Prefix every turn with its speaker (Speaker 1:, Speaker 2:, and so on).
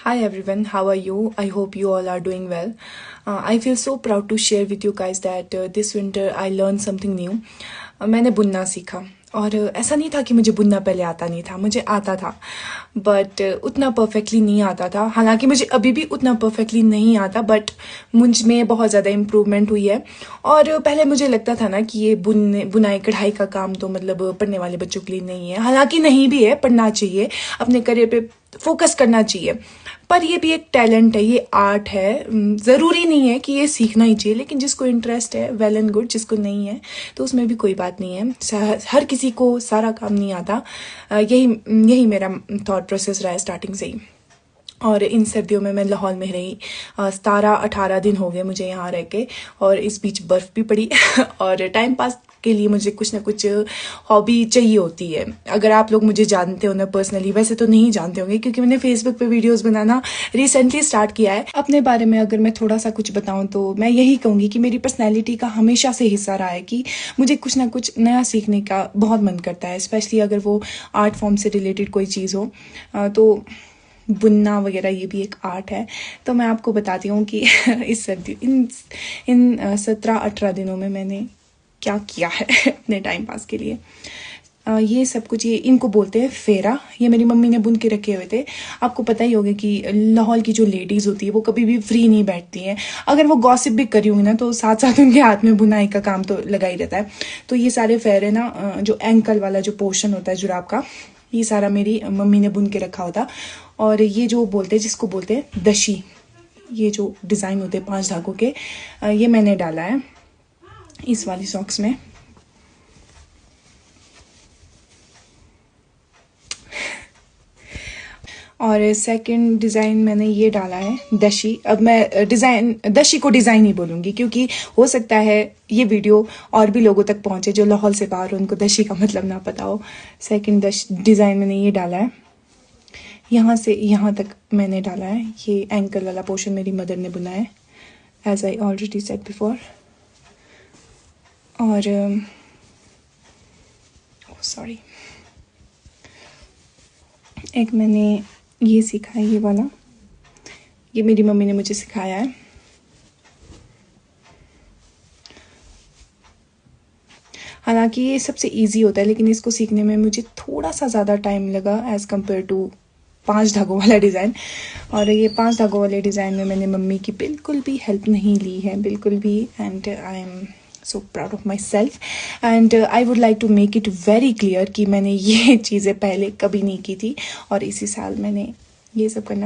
Speaker 1: Hi everyone, how are you? I hope you all are doing well. I feel so proud to share with you guys that this winter I learned something new. मैंने बुनना सीखा और ऐसा नहीं था कि मुझे बुनना पहले आता नहीं था, मुझे आता था बट उतना परफेक्टली नहीं आता था। हालांकि मुझे अभी भी उतना परफेक्टली नहीं आता बट मुझ में बहुत ज़्यादा इम्प्रूवमेंट हुई है। और पहले मुझे लगता था ना कि ये बुनाई कढ़ाई का काम तो मतलब पढ़ने वाले बच्चों के लिए नहीं है। हालांकि नहीं भी है, पढ़ना चाहिए, अपने करियर पे फोकस करना चाहिए, पर ये भी एक टैलेंट है, ये आर्ट है। ज़रूरी नहीं है कि ये सीखना ही चाहिए, लेकिन जिसको इंटरेस्ट है वेल एंड गुड, जिसको नहीं है तो उसमें भी कोई बात नहीं है। हर किसी को सारा काम नहीं आता। यही मेरा थॉट प्रोसेस रहा है स्टार्टिंग से ही। और इन सर्दियों में मैं लाहौर में रही 17-18 दिन हो गए मुझे यहाँ रह के, और इस बीच बर्फ़ भी पड़ी और टाइम पास के लिए मुझे कुछ ना कुछ हॉबी चाहिए होती है। अगर आप लोग मुझे जानते हो ना पर्सनली, वैसे तो नहीं जानते होंगे क्योंकि मैंने फेसबुक पे वीडियोस बनाना रिसेंटली स्टार्ट किया है। अपने बारे में अगर मैं थोड़ा सा कुछ बताऊं तो मैं यही कहूँगी कि मेरी पर्सनैलिटी का हमेशा से हिस्सा रहा है कि मुझे कुछ ना कुछ नया सीखने का बहुत मन करता है, स्पेशली अगर वो आर्ट फॉर्म से रिलेटेड कोई चीज़ हो। तो बुनना वगैरह ये भी एक आर्ट है। तो मैं आपको बताती हूँ कि इस सर्दी इन 17-18 दिनों में मैंने क्या किया है अपने टाइम पास के लिए। ये सब कुछ, ये इनको बोलते हैं फेरा। ये मेरी मम्मी ने बुन के रखे हुए थे। आपको पता ही होगा कि लाहौर की जो लेडीज़ होती है वो कभी भी फ्री नहीं बैठती हैं। अगर वो गॉसिप भी करी होंगी ना तो साथ साथ उनके हाथ में बुनाई का काम तो लगा ही रहता है। तो ये सारे फेरे ना, जो एंकल वाला जो पोर्शन होता है जुराब का, ये सारा मेरी मम्मी ने बुन के रखा होता। और ये जो बोलते हैं, जिसको बोलते हैं दशी, ये जो डिज़ाइन होते हैं 5 धागों के, ये मैंने डाला है इस वाली सॉक्स में। और सेकंड डिज़ाइन मैंने ये डाला है दशी। अब मैं दशी को डिज़ाइन ही बोलूँगी क्योंकि हो सकता है ये वीडियो और भी लोगों तक पहुँचे जो लाहौर से बाहर हो, उनको दशी का मतलब ना पता हो। सेकंड डिज़ाइन मैंने ये डाला है, यहाँ से यहाँ तक मैंने डाला है। ये एंकल वाला पोर्शन मेरी मदर ने बुना है, as I already said before. और सॉरी, एक मैंने ये सीखा है, ये वाला, ये मेरी मम्मी ने मुझे सिखाया है। हालांकि ये सबसे इजी होता है, लेकिन इसको सीखने में मुझे थोड़ा सा ज़्यादा टाइम लगा एज़ कम्पेयर टू 5 धागों वाला डिज़ाइन। और ये 5 धागों वाले डिज़ाइन में मैंने मम्मी की बिल्कुल भी हेल्प नहीं ली है, बिल्कुल भी। And I am so proud of myself and I would like to make it very clear कि मैंने ये चीज़ें पहले कभी नहीं की थी और इसी साल मैंने ये सब करना